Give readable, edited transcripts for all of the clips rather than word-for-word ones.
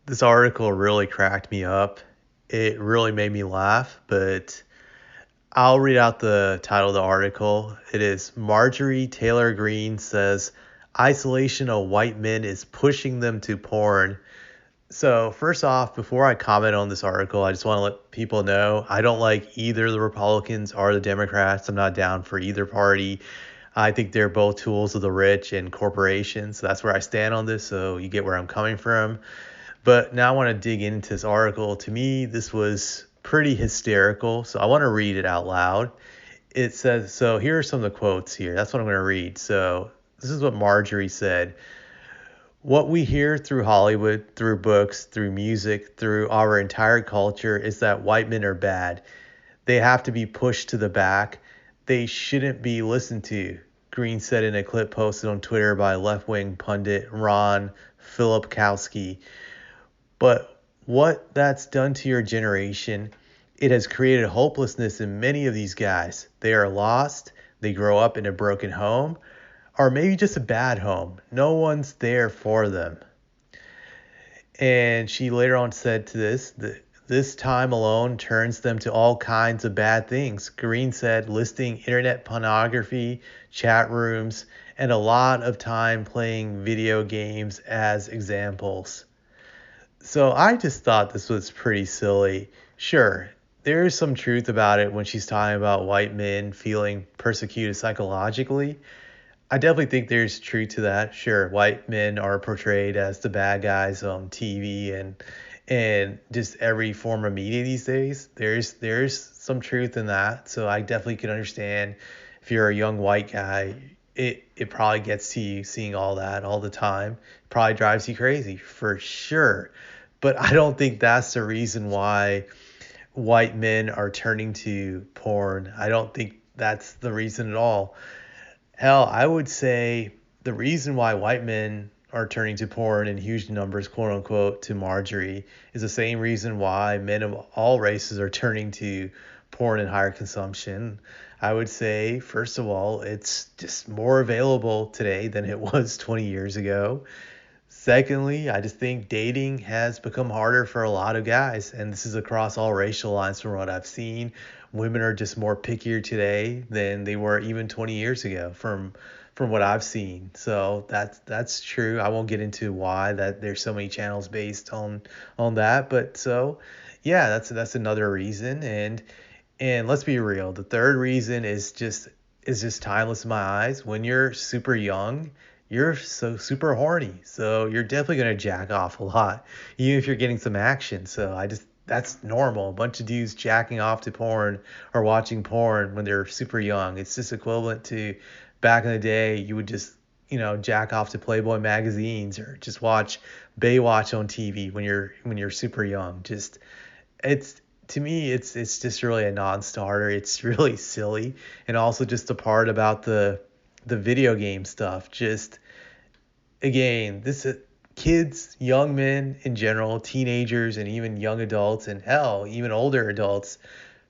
This article really cracked me up. It really made me laugh, but I'll read out the title of the article. It is Marjorie Taylor Greene says isolation of white men is pushing them to porn. So, first off, before I comment on this article, I just want to let people know I don't like either the Republicans or the Democrats. I'm not down for either party. I think they're both tools of the rich and corporations. So that's where I stand on this. So you get where I'm coming from. But now I want to dig into this article. To me, this was pretty hysterical. So I want to read it out loud. It says, so here are some of the quotes here. That's what I'm going to read. So this is what Marjorie said. What we hear through Hollywood, through books, through music, through our entire culture is that white men are bad. They have to be pushed to the back. They shouldn't be listened to, Green said in a clip posted on Twitter by left-wing pundit Ron Filipkowski. But what that's done to your generation, it has created hopelessness in many of these guys. They are lost. They grow up in a broken home, or maybe just a bad home. No one's there for them. And she later on said to this time alone turns them to all kinds of bad things. Green said, listing internet pornography, chat rooms, and a lot of time playing video games as examples. So I just thought this was pretty silly. Sure, there is some truth about it when she's talking about white men feeling persecuted psychologically. I definitely think there's truth to that. Sure, white men are portrayed as the bad guys on TV and just every form of media these days. There's some truth in that. So I definitely can understand if you're a young white guy, it probably gets to you seeing all that all the time. It probably drives you crazy for sure. But I don't think that's the reason why white men are turning to porn. I don't think that's the reason at all. Hell, I would say the reason why white men are turning to porn in huge numbers, quote unquote, to Marjorie, is the same reason why men of all races are turning to porn in higher consumption. I would say, first of all, it's just more available today than it was 20 years ago. Secondly, I just think dating has become harder for a lot of guys, and this is across all racial lines from what I've seen. Women are just more pickier today than they were even 20 years ago from what I've seen. So that's true. I won't get into why that there's so many channels based on that, but so yeah, that's another reason. And let's be real, the third reason is just timeless in my eyes. When you're super young, you're so super horny. So you're definitely gonna jack off a lot, even if you're getting some action. So that's normal. A bunch of dudes jacking off to porn or watching porn when they're super young. It's just equivalent to back in the day, you would just, jack off to Playboy magazines or just watch Baywatch on TV when you're super young. Just it's to me it's just really a non-starter. It's really silly. And also just the part about the video game stuff. Just again, this kids, young men in general, teenagers, and even young adults, and hell, even older adults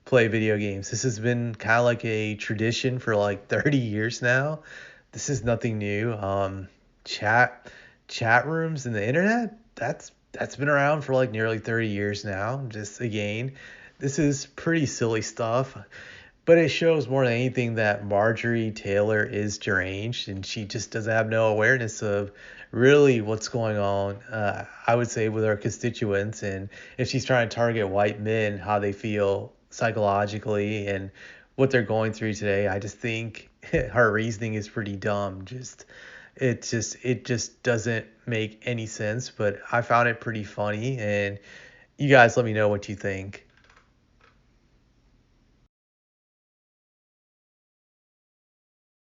play video games. This has been kind of like a tradition for like 30 years now. This is nothing new. Chat chat rooms and the internet, that's been around for like nearly 30 years now. Just again, this is pretty silly stuff. But it shows more than anything that Marjorie Taylor is deranged and she just doesn't have no awareness of really what's going on, I would say, with her constituents. And if she's trying to target white men, how they feel psychologically and what they're going through today, I just think her reasoning is pretty dumb. It just doesn't make any sense, but I found it pretty funny. And you guys let me know what you think.